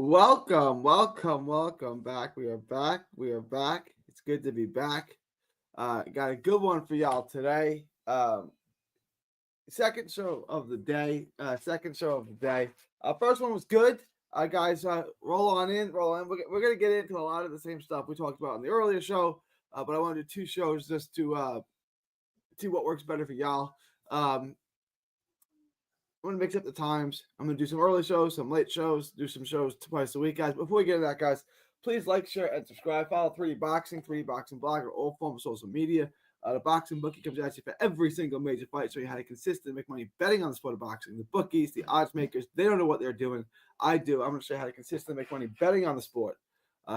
Welcome back. We are back. We are back. It's good to be back. Got a good one for y'all today. Second show of the day. Second show of the day. First one was good. Guys, roll on in. Roll on. We're gonna get into a lot of the same stuff we talked about in the earlier show. But I want to do two shows just to see what works better for y'all. I'm gonna mix up the times. I'm gonna do some early shows, some late shows, do some shows twice a week, guys. Before we get into that, guys, please like, share, and subscribe. Follow 3D Boxing, 3D Boxing Blog, or all forms of social media. The boxing bookie comes at you for every single major fight, so you how to consistently make money betting on the sport of boxing. The bookies, the odds makers, they don't know what they're doing. I do. I'm gonna show you how to consistently make money betting on the sport.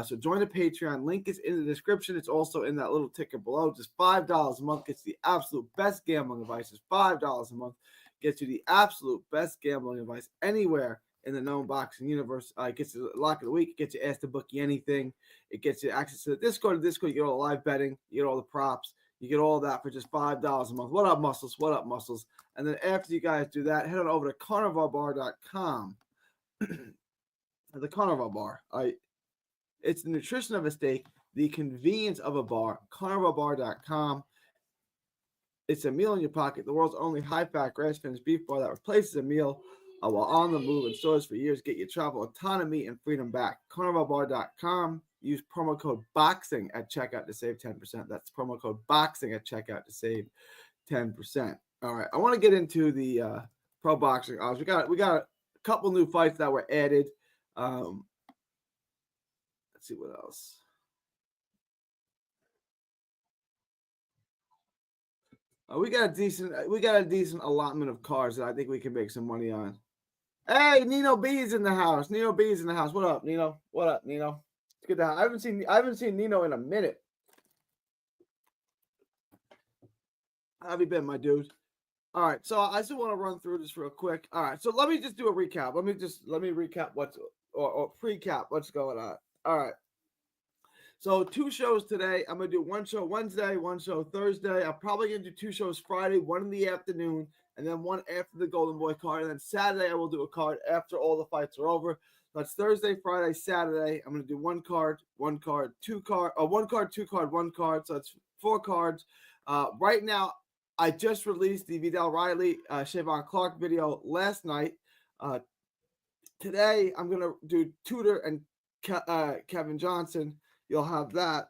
So join the Patreon. Link is in the description. It's also in that little ticker below. Just $5 a month gets the absolute best gambling advice. It's $5 a month. Gets you the absolute best gambling advice anywhere in the known boxing universe. It gets you the lock of the week. It gets you asked to bookie anything. It gets you access to the Discord. You get all the live betting. You get all the props. You get all that for just $5 a month. What up, muscles? What up, muscles? And then after you guys do that, head on over to carnivalbar.com. The Carnival Bar. It's the nutrition of a steak, the convenience of a bar. Carnivalbar.com. It's a meal in your pocket, the world's only high-fat, grass-finished beef bar that replaces a meal while on the move in stores for years. Get your travel autonomy and freedom back. CarnivalBar.com. Use promo code BOXING at checkout to save 10%. That's promo code BOXING at checkout to save 10%. All right, I want to get into the pro boxing odds. We got a couple new fights that were added. Let's see what else. We got a decent allotment of cars that I think we can make some money on. Hey, Nino B is in the house. Nino B is in the house. What up, Nino? What up, Nino? It's good to have. I haven't seen Nino in a minute. How have you been, my dude? All right, so I just want to run through this real quick. All right, so let me just do a recap. Let me recap or pre-cap what's going on. All right. So 2 shows today. I'm going to do 1 show Wednesday, 1 show Thursday. I'm probably going to do 2 shows Friday, 1 in the afternoon, and then 1 after the Golden Boy card. And then Saturday, I will do a card after all the fights are over. That's Thursday, Friday, Saturday. I'm going to do 1 card, 2 card, 2 card, 1 card. So it's 4 cards. Right now, I just released the Vidal Riley, Shavon Clark video last night. Today, I'm going to do Tudor and Kevin Johnson. You'll have that.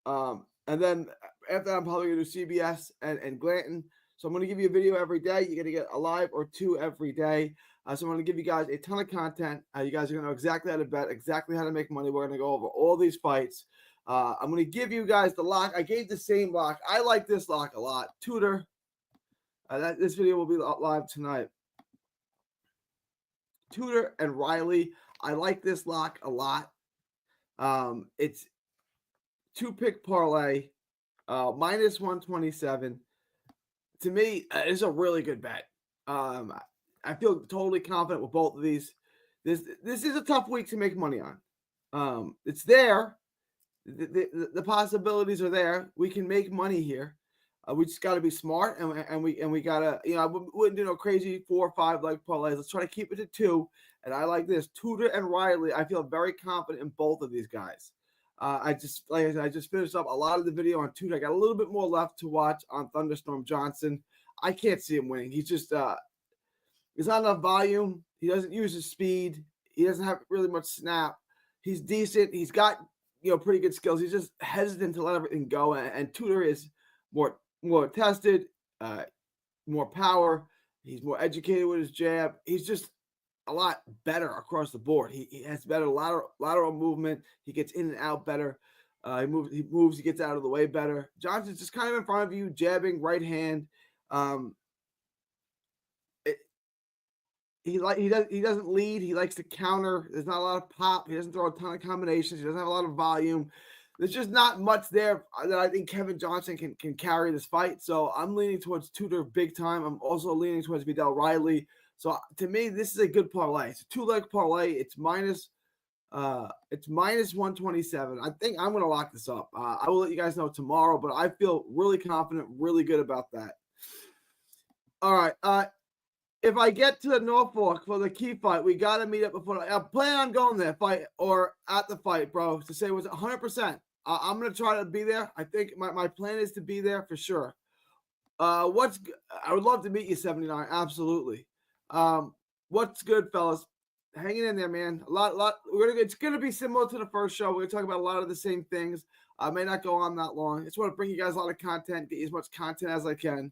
And then after that, I'm probably going to do CBS and Glanton. So I'm going to give you a video every day. You're going to get a live or 2 every day. So I'm going to give you guys a ton of content. You guys are going to know exactly how to bet, exactly how to make money. We're going to go over all these fights. I'm going to give you guys the lock. I gave the same lock. I like this lock a lot. Tudor. This video will be live tonight. Tudor and Riley. I like this lock a lot. It's 2-pick parlay, minus 127. To me, it's a really good bet. I feel totally confident with both of these. This is a tough week to make money on. It's there. The possibilities are there. We can make money here. We just got to be smart, and we gotta, I wouldn't do no crazy 4 or 5 leg parlays. Let's try to keep it to 2. And I like this Tudor and Riley. I feel very confident in both of these guys. I just finished up a lot of the video on Tudor. I got a little bit more left to watch on Thunderstorm Johnson. I can't see him winning. He's just there's not enough volume. He doesn't use his speed. He doesn't have really much snap. He's decent. He's got pretty good skills. He's just hesitant to let everything go. And Tudor is more tested, more power. He's more educated with his jab. He's just a lot better across the board. He has better lateral movement. He gets in and out better. He moves. He gets out of the way better. Johnson's just kind of in front of you, jabbing right hand. He doesn't lead. He likes to counter. There's not a lot of pop. He doesn't throw a ton of combinations. He doesn't have a lot of volume. There's just not much there that I think Kevin Johnson can carry this fight. So I'm leaning towards Tudor big time. I'm also leaning towards Vidal Riley. So to me, this is a good parlay. It's a 2-leg parlay. It's minus 127. I think I'm going to lock this up. I will let you guys know tomorrow, but I feel really confident, really good about that. All right. if I get to Norfolk for the key fight, we got to meet up before. I plan on going there, fight or at the fight, bro, to say it was 100%. I'm going to try to be there. I think my plan is to be there for sure. I would love to meet you, 79. Absolutely. What's good, fellas? Hanging in there, man. It's gonna be similar to the first show. We're gonna talk about a lot of the same things. I may not go on that long. I just want to bring you guys a lot of content, get you as much content as I can.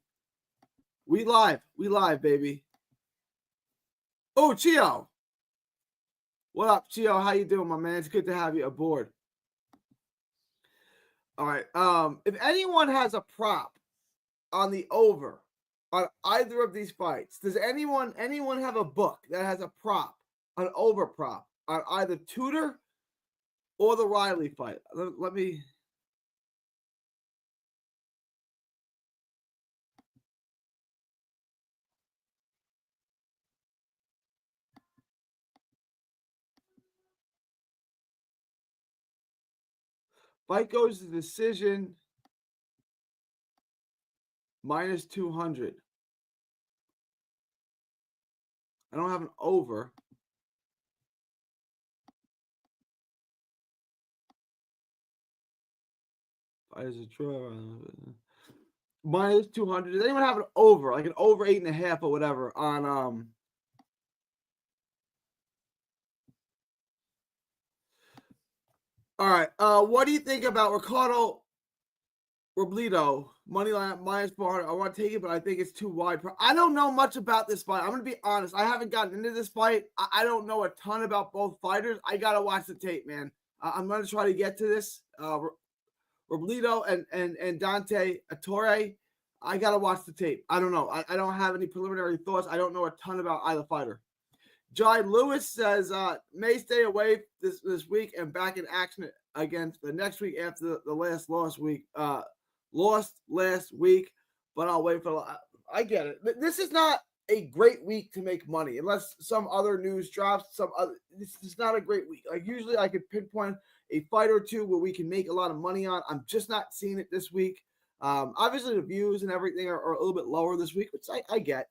We live, baby. Oh, Chio. What up, Chio? How you doing, my man? It's good to have you aboard. All right. If anyone has a prop on the over on either of these fights, does anyone have a book that has a prop, an over prop on either Tudor or the Riley fight? Let me. Fight goes to decision minus 200. I don't have an over. Fight is a draw. Minus 200. Does anyone have an over, like an over 8.5 or whatever on All right. What do you think about Ricardo Robledo money line minus 400? I want to take it, but I think it's too wide. I don't know much about this fight. I'm going to be honest. I haven't gotten into this fight. I don't know a ton about both fighters. I got to watch the tape, man. I'm going to try to get to this. Robledo and Dante Attore. I got to watch the tape. I don't know. I don't have any preliminary thoughts. I don't know a ton about either fighter. Jai Lewis says may stay away this week and back in action against the next week after the last lost last week, but I'll wait for. I get it. This is not a great week to make money unless some other news drops. This is not a great week. Like usually, I could pinpoint a fight or two where we can make a lot of money on. I'm just not seeing it this week. Obviously, the views and everything are a little bit lower this week, which I get.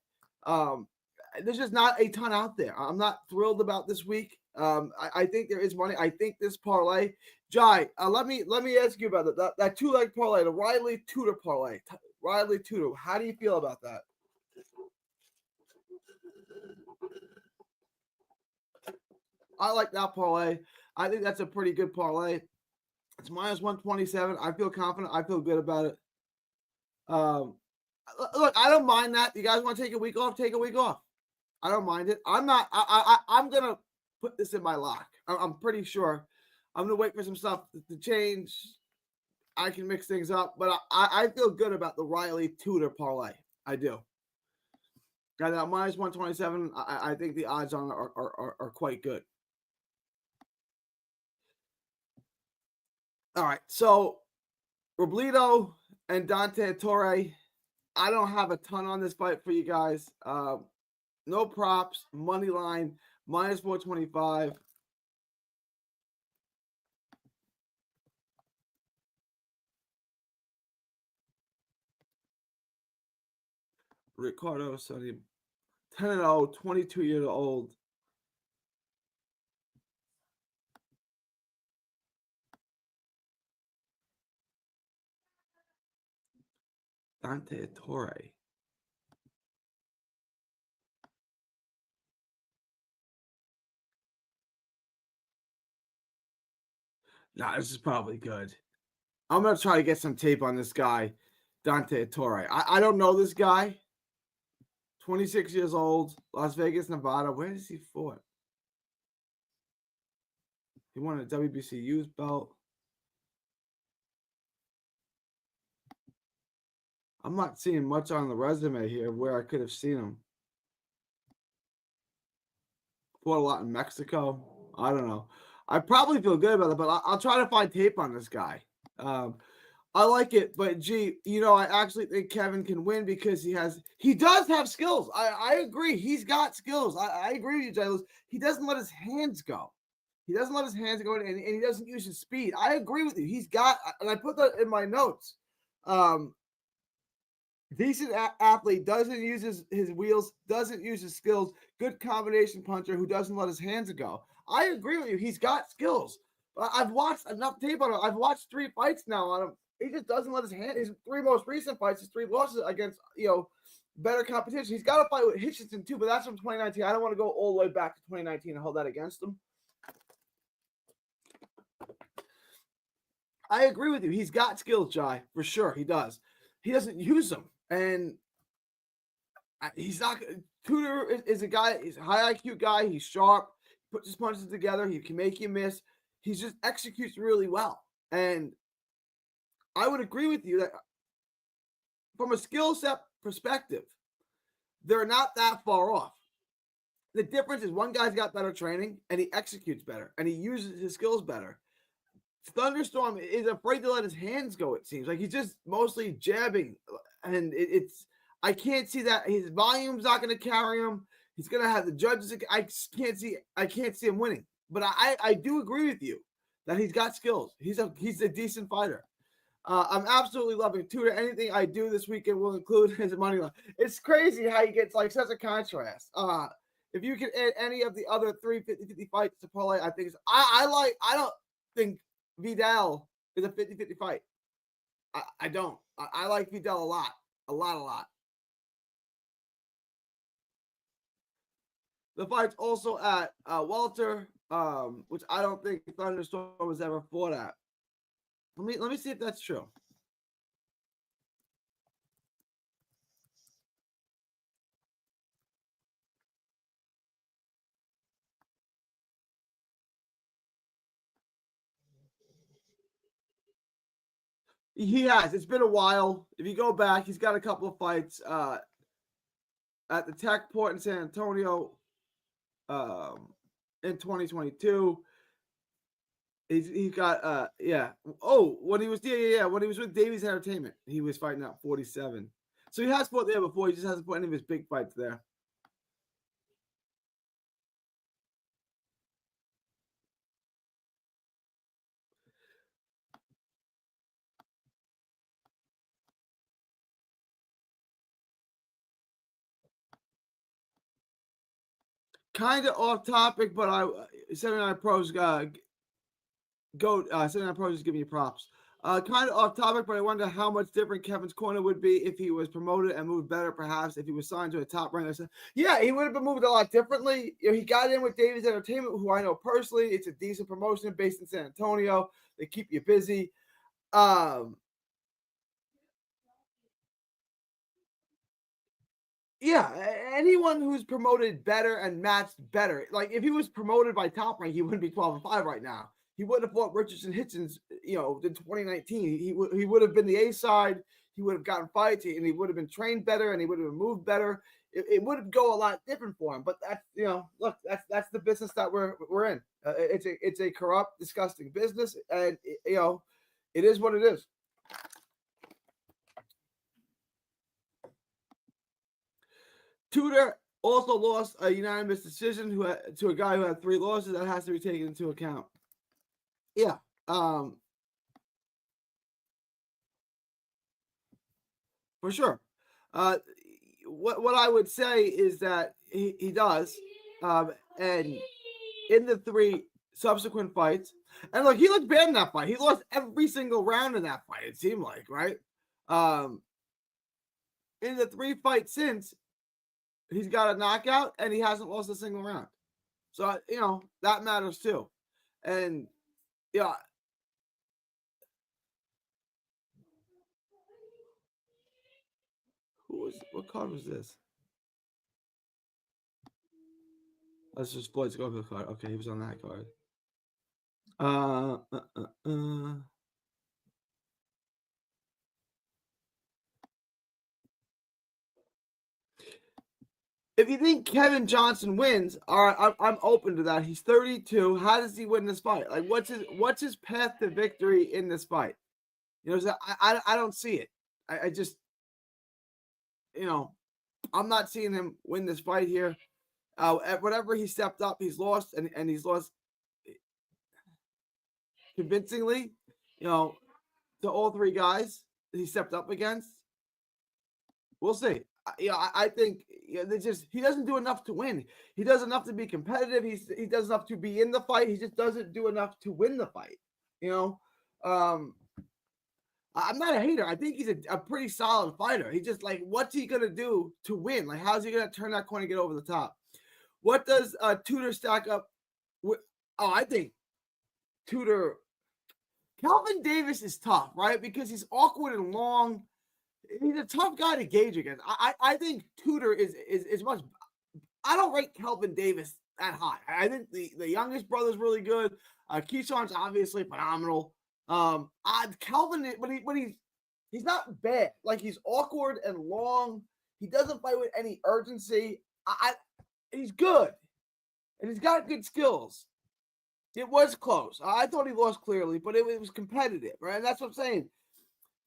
There's just not a ton out there. I'm not thrilled about this week. I think there is money. I think this parlay, Jai. Let me ask you about that 2-leg parlay, the Riley Tudor parlay. Riley Tudor. How do you feel about that? I like that parlay. I think that's a pretty good parlay. It's minus 127. I feel confident. I feel good about it. Look, I don't mind that. You guys want to take a week off? Take a week off. I don't mind it. I'm gonna put this in my lock. I'm pretty sure. I'm gonna wait for some stuff to change. I can mix things up, but I feel good about the Riley Tudor parlay. I do. Got that minus 127. I think the odds on are quite good. All right, so Robledo and Dante Attore. I don't have a ton on this fight for you guys. No props, money line, minus 425. Ricardo Sonny, 10-0, 22 years old. Dante Attore. Nah, this is probably good. I'm going to try to get some tape on this guy, Dante Attore. I don't know this guy. 26 years old, Las Vegas, Nevada. Where does he fought? He won a WBC youth belt. I'm not seeing much on the resume here where I could have seen him. Fought a lot in Mexico. I don't know. I probably feel good about it, but I'll try to find tape on this guy. I like it, but gee, I actually think Kevin can win because he does have skills. I agree. He's got skills. I agree with you, Jay. He doesn't let his hands go. He doesn't let his hands go, and he doesn't use his speed. I agree with you. He's got, and I put that in my notes. Decent athlete, doesn't use his wheels, doesn't use his skills. Good combination puncher who doesn't let his hands go. I agree with you. He's got skills. I've watched enough tape on him. I've watched 3 fights now on him. He just doesn't let his hand. His 3 most recent fights, his 3 losses against better competition. He's got to fight with Hitchinson too, but that's from 2019. I don't want to go all the way back to 2019 and hold that against him. I agree with you. He's got skills, Jai, for sure. He does. He doesn't use them, and he's not. Tudor is a guy. He's a high IQ guy. He's sharp. Puts his punches together. He can make you miss. He just executes really well, and I would agree with you that from a skill set perspective, they're not that far off. The difference is one guy's got better training and he executes better and he uses his skills better. Thunderstorm is afraid to let his hands go, it seems. Like he's just mostly jabbing. And I can't see that. His volume's not going to carry him. He's going to have the judges. I can't see him winning. But I do agree with you that he's got skills. He's a decent fighter. I'm absolutely loving Tudor. Anything I do this weekend will include his money line. It's crazy how he gets like such a contrast. If you can add any of the other 3 50-50 fights to parlay, I think I don't think Vidal is a 50-50 fight. I don't. I like Vidal a lot. A lot. The fight's also at Walter, which I don't think Thunderstorm was ever fought at. Let me see if that's true. He has. It's been a while. If you go back, he's got a couple of fights at the Tech Port in San Antonio in 2022. He got when he was when he was with Davies Entertainment, he was fighting out 47. So he has fought there before. He just hasn't fought any of his big fights there. Kind of off topic, but 79 Pros 79 Pros is giving you props. Kind of off topic, but I wonder how much different Kevin's corner would be if he was promoted and moved better, perhaps if he was signed to a top rank. Yeah, he would have been moved a lot differently. He got in with Davies Entertainment, who I know personally. It's a decent promotion based in San Antonio. They keep you busy. Yeah, anyone who's promoted better and matched better. Like if he was promoted by Top Rank, he wouldn't be 12-5 right now. He would have fought Richardson Hitchens, in 2019. He would have been the A side. He would have gotten fights, and he would have been trained better, and he would have moved better. It would go a lot different for him. But that's look, that's the business that we're in. It's a corrupt, disgusting business, and it is what it is. Tudor also lost a unanimous decision to a guy who had 3 losses. That has to be taken into account. Yeah. For sure. What I would say is that he does. And in the 3 subsequent fights, and look, he looked bad in that fight. He lost every single round in that fight, it seemed like, right? In the 3 fights since, he's got a knockout and he hasn't lost a single round. So, that matters too. And, yeah. What card was this? That's just Floyd Schofield card. Okay, he was on that card. If you think Kevin Johnson wins, all right, I'm open to that. He's 32. How does he win this fight? Like, what's his path to victory in this fight? I don't see it. I just, I'm not seeing him win this fight here. At whatever he stepped up, he's lost, and he's lost convincingly, to all 3 guys he stepped up against. We'll see. I think he doesn't do enough to win. He does enough to be competitive. He does enough to be in the fight. He just doesn't do enough to win the fight. Um, I'm not a hater. I think he's a pretty solid fighter. He just like, what's he gonna do to win? Like, how's he gonna turn that corner and get over the top? What does Tudor stack up with? Oh, I think Tudor. Calvin Davis is tough, right? Because he's awkward and long. He's a tough guy to gauge against. I think Tudor is much. I don't rate Calvin Davis that high. I think the youngest brother's really good. Keyshawn's obviously phenomenal. Calvin, but he's not bad. Like, he's awkward and long. He doesn't fight with any urgency. He's good, and he's got good skills. It was close. I thought he lost clearly, but it was competitive, right? And that's what I'm saying.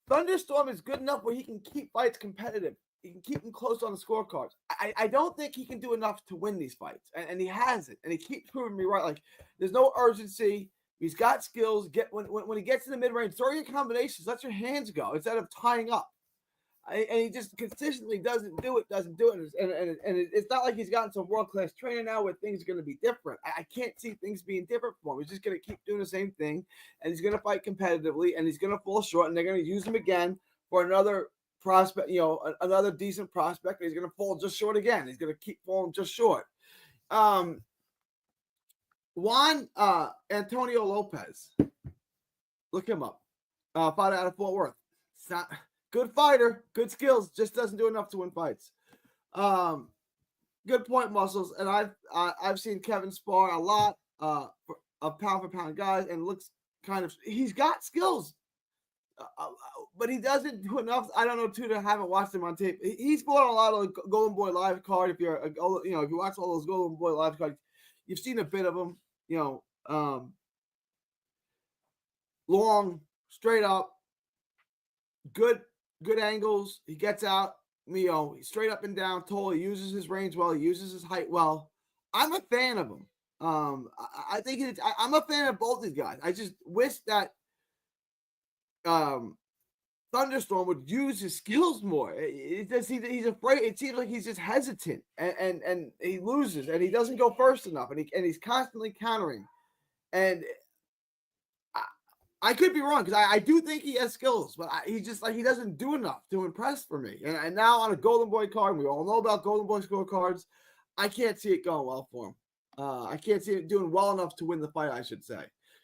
Thunderstorm is good enough where he can keep fights competitive. He can keep them close on the scorecards. I don't think he can do enough to win these fights, and he hasn't. And he keeps proving me right. Like, there's no urgency. He's got skills. When he gets in the mid range, throw your combinations. Let your hands go instead of tying up. And he just consistently doesn't do it. And it's not like he's gotten some world-class trainer now where things are going to be different. I can't see things being different for him. He's just going to keep doing the same thing, and he's going to fight competitively, and he's going to fall short, and they're going to use him again for another prospect, another decent prospect. He's going to fall just short again. He's going to keep falling just short. Juan Antonio Lopez. Look him up. Fighter out of Fort Worth. It's not... Good fighter, good skills, just doesn't do enough to win fights. Good point muscles, and I've seen Kevin spar a lot of pound for pound guys, and looks kind of, he's got skills, but he doesn't do enough. I don't know too to haven't watched him on tape. He's fought a lot of Golden Boy live card. If you watch all those Golden Boy live cards, you've seen a bit of him. Long, straight up, good angles. He gets out, he's straight up and down, tall. He uses his range well. He uses his height well. I'm a fan of him. I think I'm a fan of both these guys. I just wish that Thunderstorm would use his skills more. He's afraid. It seems like he's just hesitant, and he loses, and he doesn't go first enough, and he's constantly countering. And I could be wrong, because I do think he has skills, but he doesn't do enough to impress for me. And now on a Golden Boy card, we all know about Golden Boy scorecards. I can't see it going well for him. I can't see it doing well enough to win the fight, I should say.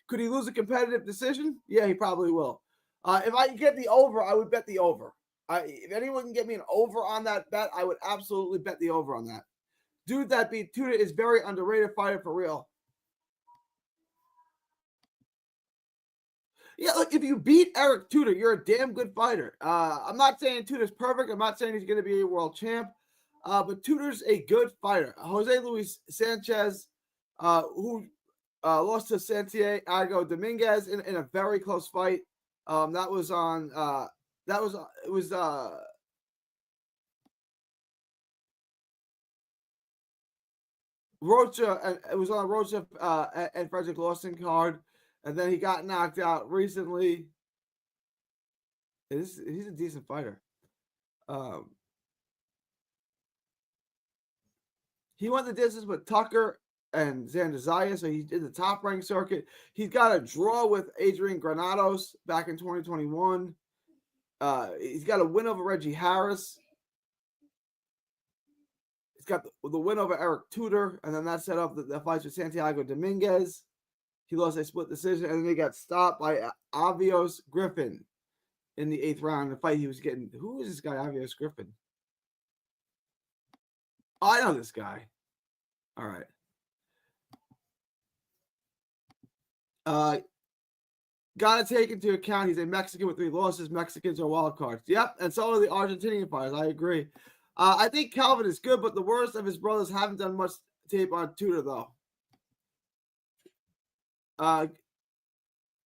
Could he lose a competitive decision? Yeah, he probably will. If I get the over, I would bet the over. If anyone can get me an over on that bet, I would absolutely bet the over on that. Dude that beat Tudor is very underrated fighter for real. Yeah, look, if you beat Eric Tudor, you're a damn good fighter. I'm not saying Tudor's perfect. I'm not saying he's going to be a world champ. But Tudor's a good fighter. Jose Luis Sanchez, who lost to Santiago Dominguez in a very close fight. It was on Rocha, and it was on Rocha and Frederick Lawson card. And then he got knocked out recently. He's a decent fighter. He went the distance with Tucker and Xander Zaya, so he did the top rank circuit. He's got a draw with Adrian Granados back in 2021. He's got a win over Reggie Harris. He's got the win over Eric Tudor, and then that set up the fights with Santiago Dominguez. He lost a split decision, and then he got stopped by Avios Griffin in the 8th round. In the fight he was getting. Who is this guy, Avios Griffin? Oh, I know this guy. All right. Got to take into account he's a Mexican with 3 losses. Mexicans are wild cards. Yep, and so are the Argentinian fighters. I agree. I think Calvin is good, but the worst of his brothers haven't done much tape on Tudor, though.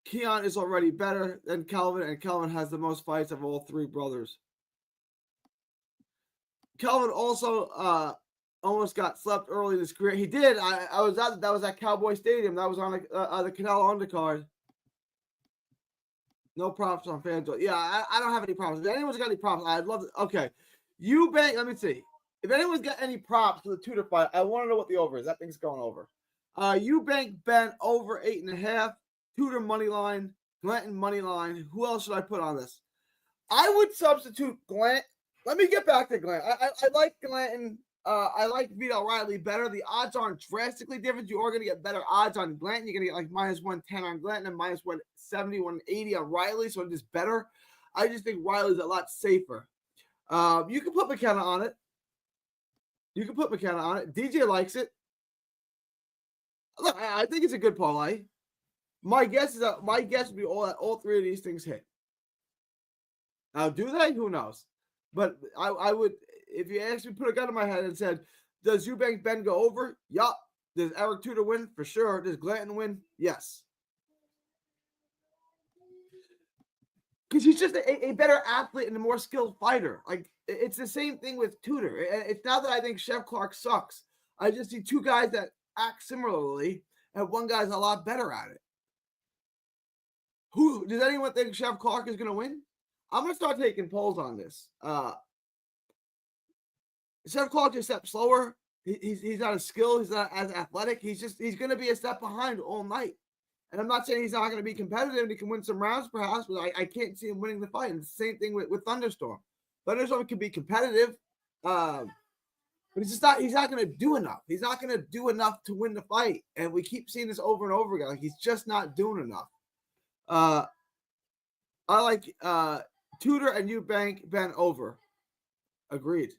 Keon is already better than Calvin, and Calvin has the most fights of all 3 brothers. Calvin also almost got slept early in his career. He did. I was at that was at Cowboy Stadium. That was on the Canelo undercard. No props on FanDuel. Yeah, I don't have any problems. If anyone's got any problems, I'd love to. Okay. Eubank, let me see. If anyone's got any props for the Tudor fight, I want to know what the over is. That thing's going over. Eubank Ben over 8.5. Tudor money line. Glanton money line. Who else should I put on this? I would substitute Glant. Let me get back to Glant. I like Glanton. I like Vito Riley better. The odds aren't drastically different. You are going to get better odds on Glanton. You're going to get like minus 110 on Glanton and minus 170, 180 on Riley. So it is better. I just think Riley's a lot safer. You can put McKenna on it. DJ likes it. Look, I think it's a good parlay. My guess would be all three of these things hit. Now, do they? Who knows? But I would, if you actually put a gun in my head and said, does Eubank Ben go over? Yup. Does Eric Tudor win? For sure. Does Glanton win? Yes. Because he's just a better athlete and a more skilled fighter. Like, it's the same thing with Tudor. It's not that I think Chef Clark sucks. I just see two guys that act similarly, and one guy's a lot better at it. Who does anyone think Chef Clark is going to win? I'm going to start taking polls on this. Chef Clark just steps slower. He's not as skilled. He's not as athletic. He's going to be a step behind all night. And I'm not saying he's not going to be competitive and he can win some rounds perhaps, but I can't see him winning the fight. And it's the same thing with Thunderstorm. Thunderstorm can be competitive, but he's not going to do enough. He's not going to do enough to win the fight. And we keep seeing this over and over again. Like, he's just not doing enough. I like Tudor and Eubank Ben over. Agreed.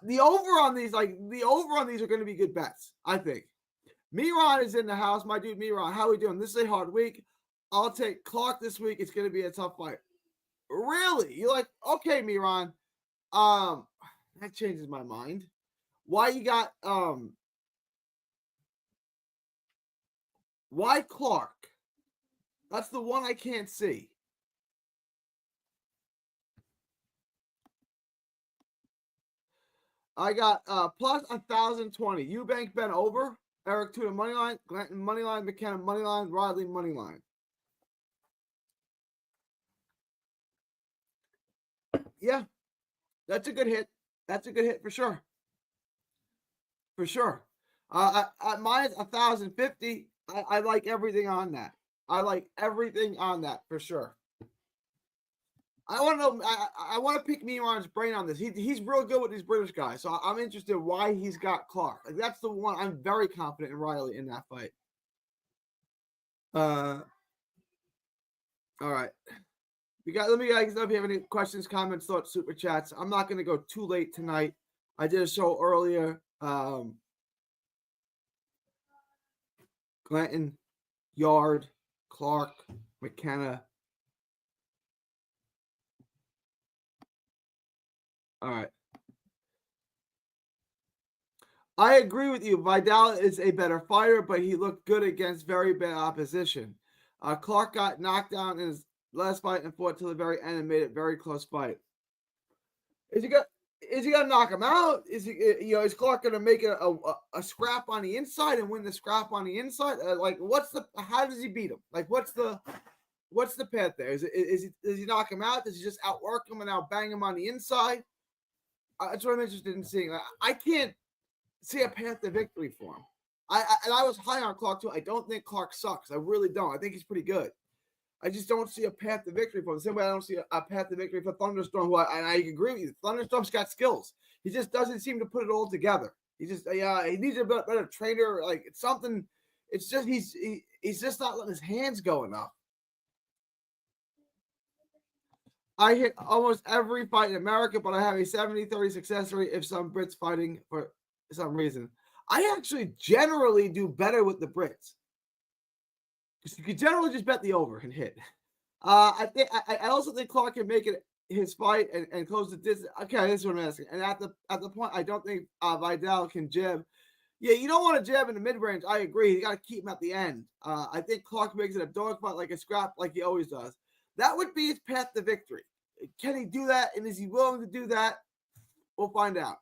The over on these are going to be good bets, I think. Miran is in the house. My dude Miran, how are we doing? This is a hard week. I'll take Clark this week. It's going to be a tough fight. Really? You're like, okay, Miran. That changes my mind. Why you got why Clark? That's the one I can't see. I got plus 1,020. Eubank Ben over. Eric Tudor money line. Glanton money line. McKenna money line. Riley money line. Yeah, that's a good hit. That's a good hit for sure. For sure. At minus 1,050, I like everything on that. I like everything on that for sure. I want to know. I want to pick Miran's brain on this. He's real good with these British guys, so I'm interested why he's got Clark. Like, that's the one I'm very confident in Riley in that fight. All right. Let me guys know if you have any questions, comments, thoughts, super chats. I'm not going to go too late tonight. I did a show earlier. Glanton, Yard, Clark, McKenna. All right. I agree with you. Vidal is a better fighter, but he looked good against very bad opposition. Clark got knocked down in his last fight and fought till the very end and made it a very close fight. Is he gonna knock him out? Is Clark gonna make it a scrap on the inside and win the scrap on the inside? How does he beat him? Like, what's the path there? Does he knock him out? Does he just outwork him and outbang him on the inside? That's what I'm interested in seeing. I can't see a path to victory for him. I was high on Clark too. I don't think Clark sucks. I really don't. I think he's pretty good. I just don't see a path to victory for him. The same way I don't see a path to victory for Thunderstorm, who I agree with you. Thunderstorm's got skills. He just doesn't seem to put it all together. He needs a better trainer. Like, it's something. It's just he's just not letting his hands go enough. I hit almost every fight in America, but I have a 70-30 success rate if some Brits fighting for some reason. I actually generally do better with the Brits. Because you can generally just bet the over and hit. I also think Clark can make it his fight and close the distance. Okay, this is what I'm asking. And at the point, I don't think Vidal can jab. Yeah, you don't want to jab in the mid-range. I agree. You got to keep him at the end. I think Clark makes it a dogfight, like a scrap, like he always does. That would be his path to victory. Can he do that? And is he willing to do that? We'll find out.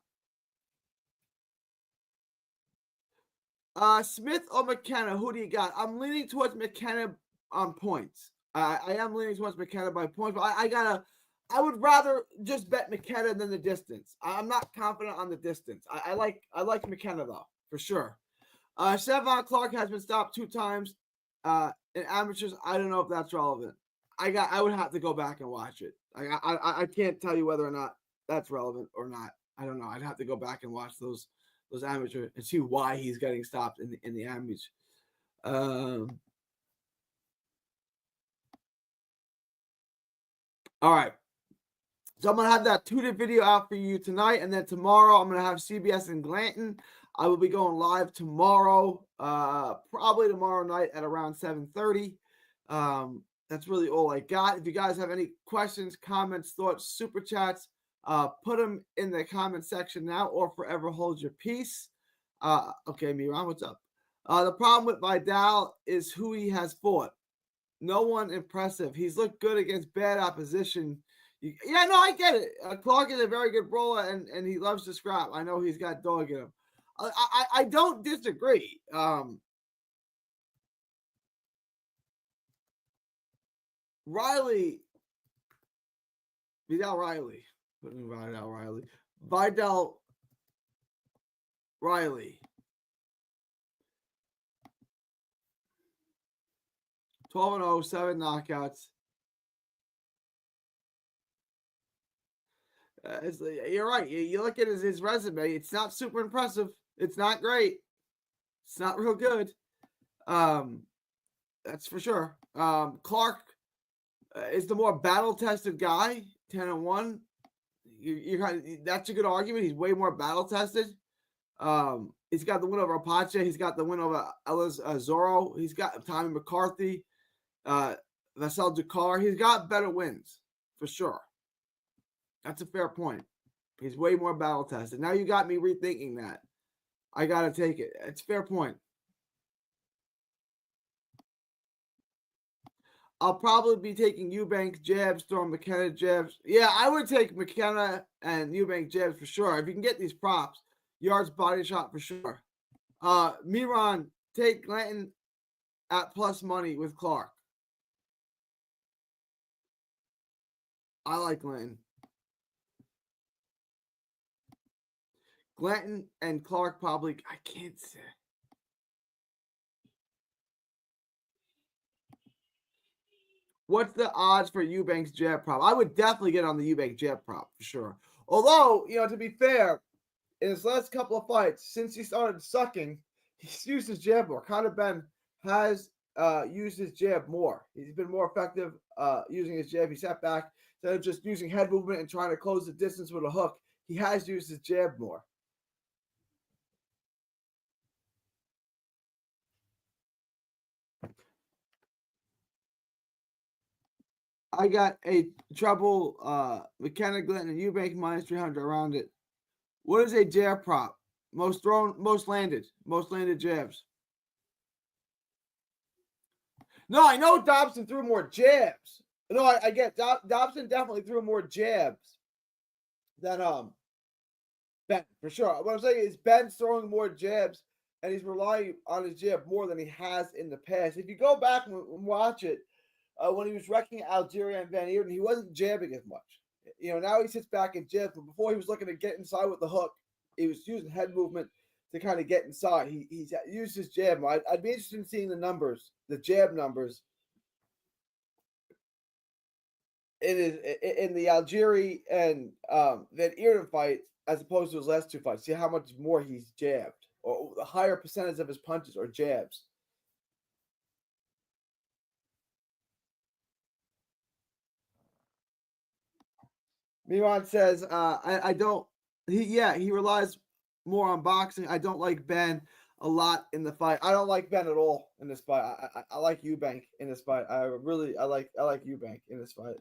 Smith or McKenna? Who do you got? I'm leaning towards McKenna on points. I am leaning towards McKenna by points, but I gotta I would rather just bet McKenna than the distance. I'm not confident on the distance. I like McKenna though, for sure. Stephon Clark has been stopped 2 times in amateurs. I don't know if that's relevant. I would have to go back and watch it. I can't tell you whether or not that's relevant or not. I don't know. I'd have to go back and watch those amateur and see why he's getting stopped in the amateur. All right. So I'm going to have that tutor video out for you tonight. And then tomorrow, I'm going to have CBS and Glanton. I will be going live tomorrow, probably tomorrow night at around 7:30. That's really all I got. If you guys have any questions, comments, thoughts, super chats, put them in the comment section now or forever hold your peace. Okay, Miran, what's up? The problem with Vidal is who he has fought. No one impressive. He's looked good against bad opposition. Yeah, no, I get it. Clark is a very good brawler, and he loves to scrap. I know he's got dog in him. I don't disagree. Riley, Vidal Riley, Vidal Riley. 12-0, 7 knockouts. You're right. You look at his resume. It's not super impressive. It's not great. It's not real good. That's for sure. Clark is the more battle-tested guy. 10-1. That's a good argument. He's way more battle-tested. He's got the win over Apache. He's got the win over Ellis Zorro. He's got Tommy McCarthy. Vassell Dakar. He's got better wins for sure. That's a fair point. He's way more battle tested. Now you got me rethinking that. I got to take it. It's a fair point. I'll probably be taking Eubank jabs, throwing McKenna jabs. Yeah, I would take McKenna and Eubank jabs for sure. If you can get these props, yards, body shot for sure. Miran, take Glanton at plus money with Clark. I like Glanton. Glanton and Clark probably, I can't say. What's the odds for Eubank's jab prop? I would definitely get on the Eubank jab prop for sure. Although, to be fair, in his last couple of fights, since he started sucking, he's used his jab more. Conor Ben has used his jab more. He's been more effective using his jab. He sat back instead of just using head movement and trying to close the distance with a hook. He has used his jab more. I got a treble McKenna, Glanton, and Eubank minus 300 around it. What is a jab prop? Most thrown, most landed jabs. No, I know Dobson threw more jabs. No, I get Dobson definitely threw more jabs than Ben for sure. What I'm saying is Ben's throwing more jabs and he's relying on his jab more than he has in the past. If you go back and watch it, when he was wrecking Algeria and Van Eerden, he wasn't jabbing as much. Now he sits back and jabs, but before he was looking to get inside with the hook, he was using head movement to kind of get inside. He's used his jab. I'd be interested in seeing the numbers, the jab numbers, in the Algeria and Van Eerden fight as opposed to his last 2 fights. See how much more he's jabbed, or the higher percentage of his punches are jabs. Miran says, I don't. He relies more on boxing. I don't like Ben a lot in the fight. I don't like Ben at all in this fight. I like Eubank in this fight. I like Eubank in this fight.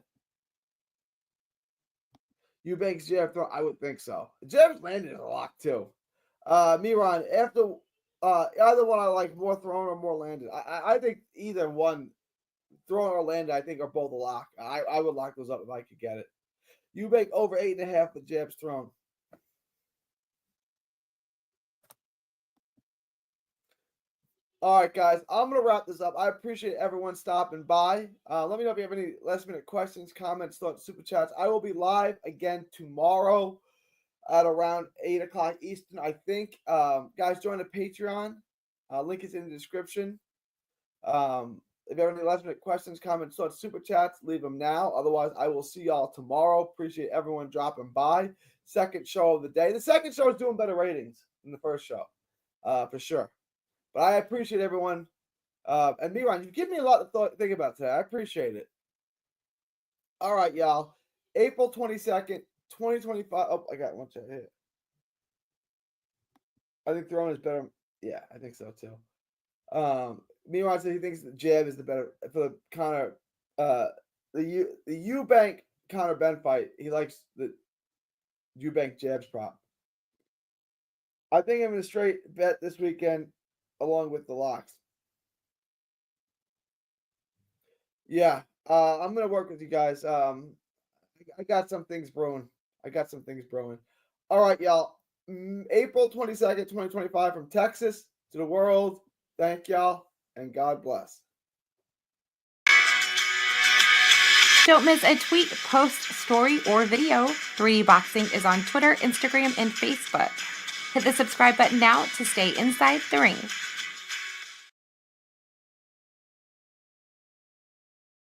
Eubank's jab throw, I would think so. Jab's landed a lot too. Miran, after either one I like more thrown or more landed. I think either one, thrown or landed, I think are both a lock. I would lock those up if I could get it. Eubank over 8.5 with jabs thrown. All right, guys, I'm going to wrap this up. I appreciate everyone stopping by. Let me know if you have any last-minute questions, comments, thoughts, super chats. I will be live again tomorrow at around 8 o'clock Eastern, I think. Guys, join the Patreon. Link is in the description. If you have any last-minute questions, comments, thoughts, super chats, leave them now. Otherwise, I will see y'all tomorrow. Appreciate everyone dropping by. Second show of the day. The second show is doing better ratings than the first show, for sure. But I appreciate everyone. And Miran, you give me a lot to think about today. I appreciate it. All right, y'all. April 22nd, 2025. Oh, I got one chat here. I think Throne is better. Yeah, I think so too. Miran said he thinks the jab is the better for the Connor. The Eubank Connor Ben fight. He likes the Eubank jabs prop. I think I'm going to straight bet this weekend along with the locks. Yeah, I'm going to work with you guys. I got some things brewing. All right, y'all. April 22nd, 2025 from Texas to the world. Thank y'all, and God bless. Don't miss a tweet, post, story, or video. 3D Boxing is on Twitter, Instagram, and Facebook. Hit the subscribe button now to stay inside the ring.